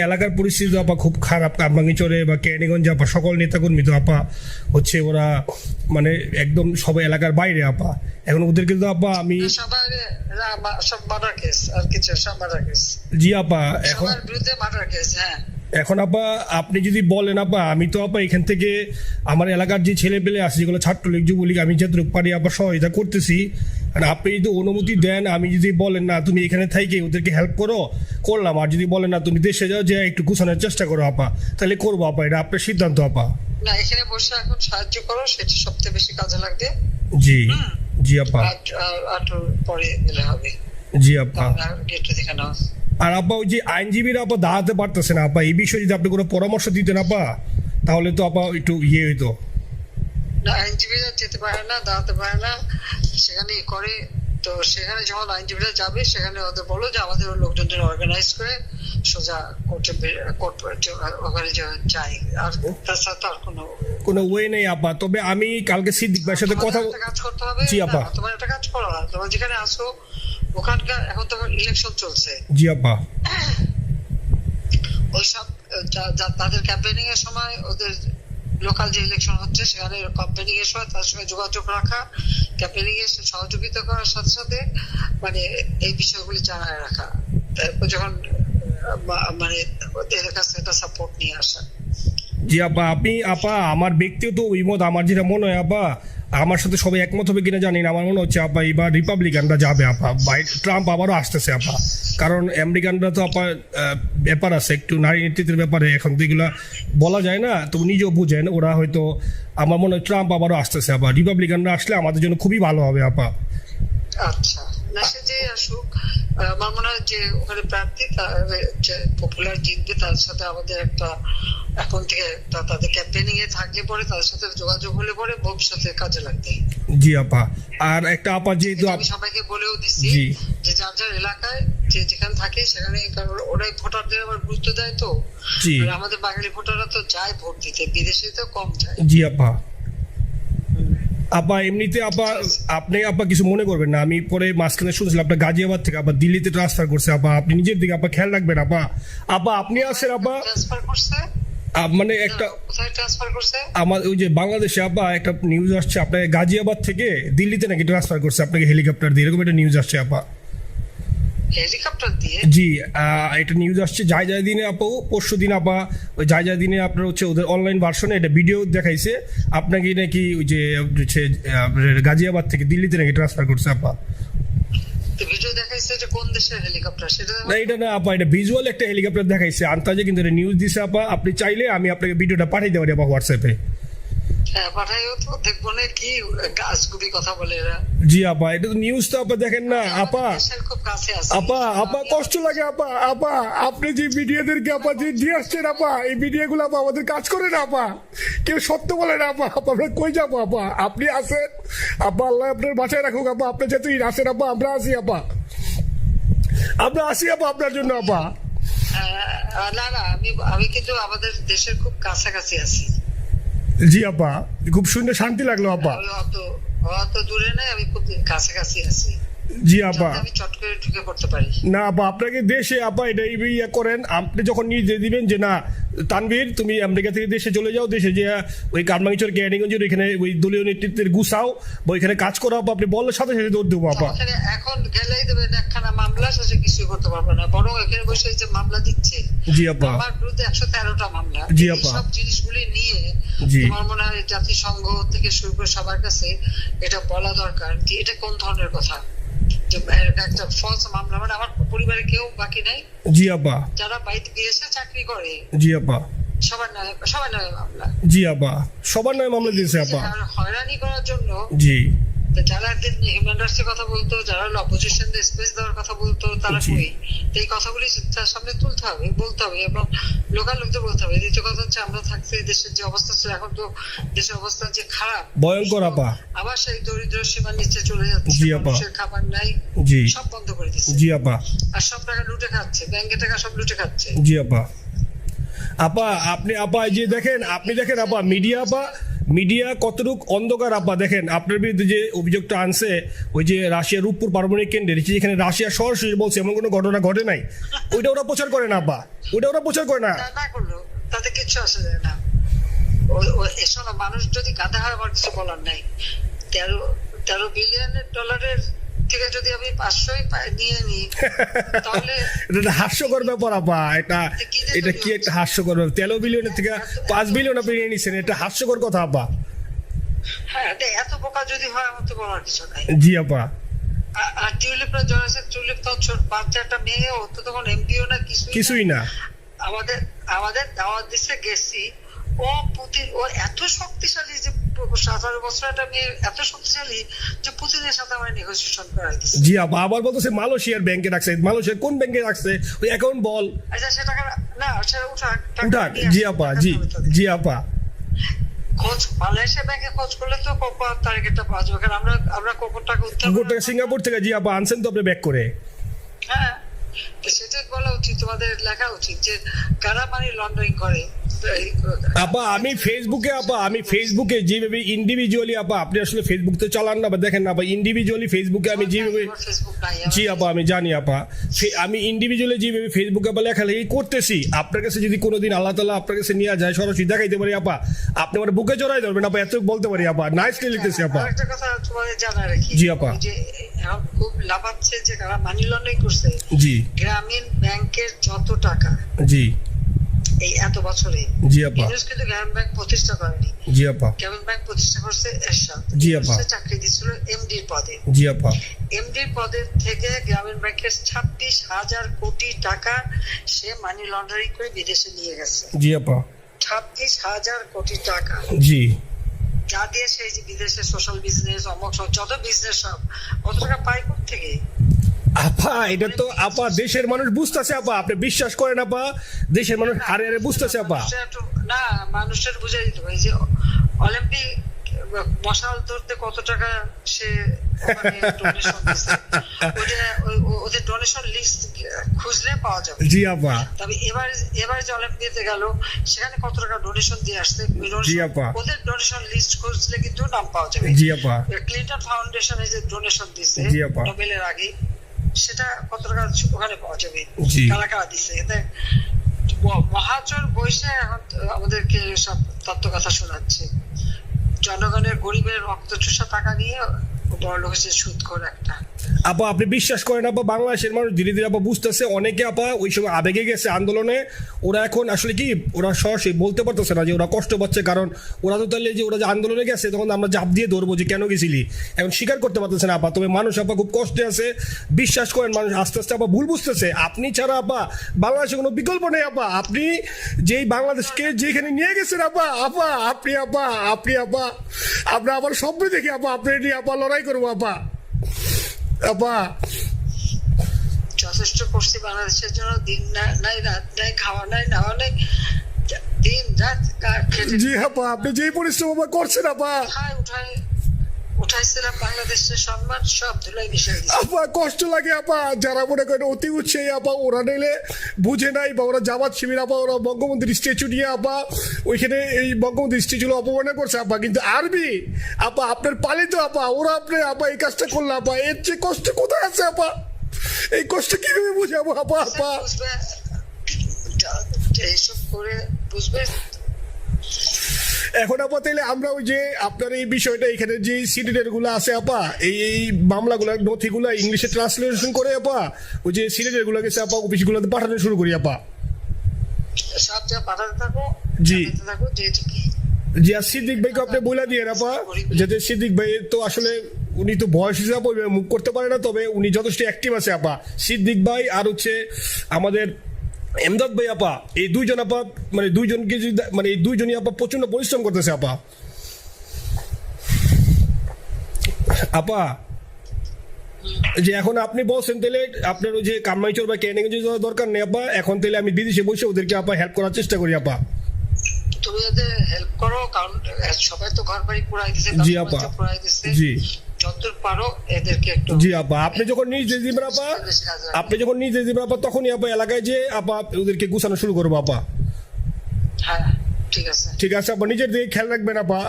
এলাকার পরিস্থিতি তো আপা খুব খারাপ, কারমাঙ্গিচরে বা কেরানীগঞ্জে আপা সকল নেতাকর্মী তো আপা হচ্ছে ওরা মানে একদম সবাই এলাকার বাইরে আপা। এখন ওদেরকে তো আপা আমি সব মার্ডার কেস আর কিছু সব মার্ডার কেস। জি আপা এখন সবার বিরুদ্ধে মার্ডার কেস। হ্যাঁ এখন আপা আপনি যদি বলেন আপা, আমি তো আপা এখান থেকে আমার এলাকার যে ছেলে পেলে আছে যেগুলো ছাত্রলীগ যুবলীগ, আমি যতটুকু পারি আপা সহায়তা করতেছি। আর আপনি যদি অনুমতি দেন, আমি যদি বলেন না তুমি এখানে থাইকে ওদেরকে হেল্প করো, করলাম। আর যদি বলেন না তুমি দেশে যাও, যে একটু গুছানোর চেষ্টা করো আপা, তাহলে করবো আপা, এটা আপনার সিদ্ধান্ত আপা। না, এখানে বসে এখন সাহায্য করো, সেটা সবচেয়ে বেশি কাজে লাগবে। জি জি আপা। আর পরে গেলে হবে। জি আপা। ডেটটা দেখে নাও। আর আপা ওই যে আইনজীবীরা আপা দাঁড়াতে পারতেছে না আপা, এই বিষয়ে যদি আপনি কোনো পরামর্শ দিতেন আপা, তাহলে তো আপা একটু হইতো। না, আইনজীবীরা যেতে পারে না, দাঁড়াতে পারে না, সেখানে করে। তো সেখানে যখন আইনজীবীরা যাবে, সেখানে ওদের বলো যে আমাদের লোকজনদের অর্গানাইজ করে সোজা কোর্টে ওখানে যাই। আর তাছাড়া তো আর কোনো ওয়ে নেই আপা। তবে আমি কালকে সিদ্দিক ভাইয়ের সাথে কথা কাজ করতে হবে। জি আপা। তোমার একটা কাজ করো, তোমার যেখানে আসো ওখানকার এখন তো ইলেকশন চলছে। জি আপা। ওইসব তাদের ক্যাম্পেইনিং এর সময় ওদের লোকাল যে ইলেকশন হচ্ছে সেখানে ক্যাম্পেইনিং এর সময় তার সঙ্গে যোগাযোগ রাখা, ক্যাম্পেইনিং এর সহযোগিতা করার সাথে সাথে মানে এই বিষয়গুলি জানায় রাখা। তারপর যখন মানে ওদের কাছে একটা সাপোর্ট নিয়ে আসা। জি আপা। আপনি আপা আমার ব্যক্তিগত অভিমত, আমার যেটা মনে হয় আপা, আমার সাথে সবাই একমত হবে কিনা জানি না, আমার মনে হচ্ছে আপা এবার রিপাবলিকানরা যাবে আপা। ট্রাম্প আবারও আসতেছে আপা, কারণ আমেরিকানরা তো আপা ব্যাপার আছে একটু নারী নেতৃত্বের ব্যাপারে, এখন তো এগুলা বলা যায় না, তো নিজেও বুঝেন ওরা হয়তো। আমার মনে হয় ট্রাম্প আবারও আসতেছে আপা, রিপাবলিকানরা আসলে আমাদের জন্য খুবই ভালো হবে আপা। আচ্ছা, না সে যে আসুক, আমার মনে হয় যে ওখানে প্রার্থী যে পপুলার জিতবে, তার সাথে আমাদের একটা এখন থেকে তাদের ক্যাম্পেইনিং এ থাকলে পরে তাদের সাথে যোগাযোগ হলে পরে ভবিষ্যতে কাজে লাগবে। জি আপা। আর একটা আপা যেহেতু আমি সবাইকে বলেও দিচ্ছি যে যার যার এলাকায় যে যেখানে থাকে সেখানে, কারণ ওরাই ভোটারদের আবার গুরুত্ব দেয়। তো আমাদের বাঙালি ভোটাররা তো যায় ভোট দিতে, বিদেশে তো কম যায়। জি আপা। আপা এমনিতে আপা আপনি আপা কিছু মনে করবেন না, আমি পরে মাঝখানে শুনছিলাম আপনার গাজিয়াবাদ থেকে আপা দিল্লিতে ট্রান্সফার করছে আপা, আপনি নিজের দিকে আপা খেয়াল রাখবেন আপা। আপা আপনি আসেন আপা। ট্রান্সফার করছে মানে একটা কোথায় ট্রান্সফার করছে? আমার ওই যে বাংলাদেশে আপা একটা নিউজ আসছে, আপনাকে গাজিয়াবাদ থেকে দিল্লিতে নাকি ট্রান্সফার করছে আপনাকে হেলিকপ্টার দিয়ে, এরকম একটা নিউজ আসছে আপা। হেলিকপ্টার দিয়ে? জি, এটা নিউজ আসছে যায় যায় দিনে আপু, পরশু দিন আপা। ওই যায় যায় দিনে আপনার হচ্ছে ওদের অনলাইন ভার্সনে এটা ভিডিও দেখাইছে, আপনাকে নাকি ওই যে হচ্ছে গাজিয়াবাদ থেকে দিল্লিতে নাকি ট্রান্সফার করছে আপা। ভিডিও দেখাইছে যে কোন দেশের হেলিকপ্টার সেটা? না এটা না আপা, এটা ভিজুয়াল একটা হেলিকপ্টার দেখাইছে আন্তাজে, কিন্তু এটা নিউজ দিছে আপা। আপনি চাইলে আমি আপনাকে ভিডিওটা পাঠিয়ে দেবো আপা হোয়াটসঅ্যাপে। হ্যাঁ পাঠাইও তো, দেখবো না কি গাছগুবি কথা বলে এরা। জি আপা, এটা তো নিউজ তো আপা, দেখেন না আপা। খুব কাছে আছে আপা, আপা কষ্ট লাগে আপা। আপা আপনি যে মিডিয়াদেরকে আপা যে দিয়ে আসছেন আপা, এই মিডিয়াগুলো আপা আমাদের কাজ করে না আপা, কেউ সত্য বলে না আপা। আপা আমরা কই যাবো আপা, আপনি আসেন আপা, আল্লাহ আপনার বাসায় রাখুক আপা, আপনি যেহেতু আসেন আপা, আমরা আসি আপা, আমরা আসি আপা আপনার জন্য আপা। না না, আমি কিন্তু আমাদের দেশের খুব কাছাকাছি আছি। জি আপা, খুব শুনে শান্তি লাগলো আপা। অত দূরে নাই, আমি খুব কাছাকাছি আছি। জি আপা। আমি চট করে ঢুকে পড়তে পারি না আপা, আপনাকে দেশে আপা এটা ইয়ে করেন, আপনি যখন নিয়ে দিবেন যে না তানভীর তুমি আমেরিকা থেকে দেশে চলে যাও, দেশে যে ওই কারমাঙ্গিচর কেরানীগঞ্জের ওইখানে ওই দলীয় নেতৃত্বের গুছাও বা ওইখানে কাজ করো আপা, আপনি বললে সাথে সাথে দৌড় দেবো আপা। এখন গেলেই দেবেন একখানা মামলা, শেষে কিছু করতে পারবে না, বরং এখানে বসে যে মামলা দিচ্ছে। জি আপা। আমার বিরুদ্ধে 113টা মামলা। জি আপা। সব জিনিসগুলি নিয়ে তোমার মনে হয় জাতিসংঘ থেকে শুরু করে সবার কাছে এটা বলা দরকার যে এটা কোন ধরনের কথা, একটা ফলস মামলা। মানে আমার পরিবারে কেউ বাকি নাই। জি আপা। যারা বাইরে বিদেশে চাকরি করে, জি আপা, সবার নামে মামলা। জি আপা, সবার নামে মামলা দিয়েছে আপা। হয়রানি করার জন্য জি, যারা হিউম্যান রাইটস এর কথা বলতো, যারা অপোজিশন স্পেস দেওয়ার কথা বলতো, তারা কই? এই কথাগুলি তার সামনে তুলতে হবে, বলতে হবে, এবং লোকাল লোকদের বলতে হবে। দ্বিতীয় কথা হচ্ছে আমরা থাকতে দেশের যে অবস্থা ছিল, এখন তো দেশের অবস্থা যে খারাপ, ভয়ঙ্কর আপা। আবার সেই দরিদ্র সীমার নিচে চলে যাচ্ছে, মানুষের খাবার নাই, সব বন্ধ করে দিচ্ছে। জি আপা। আর সব টাকা লুটে খাচ্ছে, ব্যাংকের টাকা সব লুটে খাচ্ছে। জি আপা। আপা আপনি আপা যে দেখেন, আপনি দেখেন আপা মিডিয়া আপা, মিডিয়া কতটুক অন্ধকার আপা দেখেন আপনার বিরুদ্ধে যে অভিযোগটা আনছে ওই যে রাশিয়ার রূপপুর পারমাণবিক কেন্দ্রে যেখানে রাশিয়া সরাসরি বলছে এমন কোনো ঘটনা ঘটে নাই, ওইটা ওরা প্রচার করে না আপা, ওইটা ওরা প্রচার করে না। না করলো তাতে কিচ্ছু আসে যায় না। এসব মানুষ যদি গাধা হয় আমার কিছু বলার নাই। 13 বিলিয়ন ডলারের থেকে যদি আমি 500 নিয়ে নিই তাহলে এটা হাস্যকর ব্যাপার আপা, এটা কি একটা হাস্যকর ব্যাপার। 13 বিলিয়নের থেকে 5 বিলিয়ন আপনি নিয়ে নিচ্ছেন, এটা হাস্যকর কথা আপা। হ্যাঁ এত বোকা যদি হয় আমার তো বলার কিছু নাই। জি আপা। আর টিউলিপরা জড়াছে, টিউলিপ তো ছোট বাচ্চা একটা মেয়ে, ও তো তখন এমপিও না কিছুই না। আমাদের দাওয়াত দিচ্ছে গেছি, ও পুতিন, ও এত শক্তিশালী যে 17 বছর একটা মেয়ে এত শক্তিশালী যে পুতিনের সাথে আমার নেগোসিয়েশন করাই দিচ্ছে। জি আপা, আবার বলতেছে মালয়েশিয়ার ব্যাংকে রাখছে, মালয়েশিয়ার কোন ব্যাংকে রাখছে ওই অ্যাকাউন্ট বল। আচ্ছা সে টাকা না, সেটা উঠাক। জি আপা, জি আপা। খোঁজ মালয়েশিয়া ব্যাংকে খোঁজ করলে তো কোপা টার্গেটটা পাওয়া যাবে, কারণ আমরা কোপর টাকা উদ্ধার সিঙ্গাপুর থেকে। জি আপা, আনছেন তো আপনি ব্যাক করে। হ্যাঁ সেটাই বলা উচিত, তোমাদের লেখা উচিত যে কারা মানি লন্ডারিং করে। আপা আমি ফেসবুকে যেভাবে ইন্ডিভিজুয়ালি আপা, আপনি আসলে ফেসবুক তো চালান না বা দেখেন না আপা, ইন্ডিভিজুয়ালি ফেসবুকে আমি যেভাবে, জি আপা আমি জানি আপা, আমি ইন্ডিভিজুয়ালি যেভাবে ফেসবুকে আপা লেখালেখি করতেছি, আপনার কাছে যদি কোনোদিন আল্লাহ তাআলা আপনার কাছে নিয়ে যায় সরাসরি দেখাইতে পারি আপা, আপনি আমার বুকে জড়াই ধরবেন আপা, এত বলতে পারি আপা। নাইসলি লিখতেছি আপা। একটা কথা তোমাদের জানা রাখি, জি আপা। যে এখন খুব লাফাচ্ছে যে কারা মানি লন্ডারিং করছে। জি। গ্রামীণ ব্যাংকের যত টাকা জি এই এত বছরে, জি আপা, কিন্তু গ্রামীণ ব্যাংক প্রতিষ্ঠা করেনি। জি আপা। গ্রামীণ ব্যাংক প্রতিষ্ঠা করছে এরশাদ। জি আপা। চাকরি দিচ্ছিল এমডির পদে। জি আপা। এমডির পদের থেকে গ্রামীণ ব্যাংকের 26,000 কোটি টাকা সে মানি লন্ডারিং করে বিদেশে নিয়ে গেছে। জি আপা। 26,000 কোটি টাকা। জি। যা দিয়ে সেই যে বিদেশে সোশ্যাল বিজনেস অমক যত বিজনেস সব কত টাকা পায় থেকে। আপা এটা তো আপা দেশের মানুষ বুঝতেছে আপা, আপনি বিশ্বাস করেন আপা, দেশের মানুষ হারে হারে বুঝতেছে আপা। না মানুষের বুঝাই দিতে হবে যে অলিম্পিক মশাল ধরতে কত টাকা সে ডোনেশন দিচ্ছে, ওদের ডোনেশন লিস্ট খুঁজলে পাওয়া যাবে। জি আপা। তবে এবার যে অলিম্পিয়াতে গেল সেখানে কত টাকা ডোনেশন দিয়ে আসছে, জি আপা। ওদের ডোনেশন লিস্ট খুঁজলে কিন্তু নাম পাওয়া যাবে। জি আপা। ক্লিন্টন ফাউন্ডেশনে যে ডোনেশন দিচ্ছে নোবেলের আগে, সেটা কত টাকা ওখানে পাওয়া যাবে, কারা কারা দিচ্ছে। এতে মহাজন বসে এখন আমাদেরকে সব তত্ত্ব কথা শোনাচ্ছে, জনগণের গরিবের রক্ত চুষা টাকা নিয়ে বড় লোক হচ্ছে সুদখোর একটা। আপা আপনি বিশ্বাস করেন আপা, বাংলাদেশের মানুষ ধীরে ধীরে আপা বুঝতেছে, অনেকে আপা ওই সময় আবেগে গেছে আন্দোলনে, ওরা এখন আসলে কি ওরা সরাসরি বলতে পারতেছে না যে ওরা কষ্ট পাচ্ছে, কারণ ওরা তো তাহলে যে ওরা যে আন্দোলনে গেছে তখন আমরা জাপ দিয়ে ধরবো যে কেন গেছিলি, এখন স্বীকার করতে পারতেছে না আপা। তবে মানুষ আপা খুব কষ্টে আছে, বিশ্বাস করেন মানুষ আস্তে আস্তে আপা ভুল বুঝতেছে। আপনি ছাড়া আপা বাংলাদেশে কোনো বিকল্প নেই আপা, আপনি যেই বাংলাদেশকে যেখানে নিয়ে গেছেন আপা, আপনি আমরা আবার স্বপ্ন দেখি আপা, আপনি নিয়ে আপা লড়াই করবো আপা। আপা যথেষ্ট করছি বাংলাদেশের জন্য, দিন নাই রাত নাই, খাওয়া নাই নাওয়া নাই, দিন রাত খেটে। জি আপা, আপনি যেই পরিশ্রম আপা করছেন আপা, উঠাইছিলাম বাংলাদেশের সম্মান সব ধুলাই বিষয় আপা। কষ্ট লাগে আপা, যারা মনে করেন অতি উৎসাহী আপা, ওরা নিলে বুঝে নাই বা ওরা জামাত শিবির আপা, ওরা বঙ্গবন্ধুর স্ট্যাচু নিয়ে আপা ওইখানে এই বঙ্গবন্ধুর স্ট্যাচু অপমানে করছে আপা, কিন্তু আরবি আপা আপনার পালিত আপা, ওরা আপনি আপা এই কাজটা করলো আপা, এর চেয়ে কষ্ট কোথায় আছে আপা? এই কষ্ট কিভাবে বুঝাবো আপা? এইসব করে বুঝবে। এখন আপা তাইলে আমরা ওই যে আপনার এই বিষয়টা এখানে যে সিডিডের গুলো আছে আপা, এই মামলাগুলো নথিগুলো ইংলিশে ট্রান্সলেশন করে আপা ওই যে সিডিডের গুলো গেছে আপা অফিসগুলোতে পাঠানো শুরু করি আপা। সব যা পাঠাতে থাকো। জি যেহেতু কি জি, আর সিদ্দিক ভাইকে আপনি বলে দিয়ে আপা, যাতে সিদ্দিক ভাই তো আসলে উনি তো বয়স হিসাবে মুখ করতে পারে না, তবে উনি যথেষ্ট অ্যাক্টিভ আছে আপা। সিদ্দিক ভাই আর হচ্ছে আমাদের এমদাদ ভাই আপা, এই দুইজন আপা মানে দুইজনকে মানে এই দুইজনই আপা প্রচন্ড পরিশ্রম করতেছে আপা। আপা যে এখন আপনি বলছেন তাহলে আপনার ওই যে কামাইচর বা ক্যানিং যাওয়ার দরকার নেই আপা, এখন তাহলে আমি বিদেশে বসে ওদেরকে আপা হেল্প করার চেষ্টা করি আপা। তুমি ওদের হেল্প করো, কারণ সবাই তো ঘর বাড়ি পুরাই দিছে। জি আপা। জি যতদূর পারো এদেরকে একটু। জি আপা, আপনি যখন নিজে দিবেন আপা তখনই আপা এলাকায় যে আপা ওদেরকে গুছানো শুরু করবো আপা। হ্যাঁ ঠিক আছে আপা, নিজের দিকে খেয়াল রাখবেন আপা।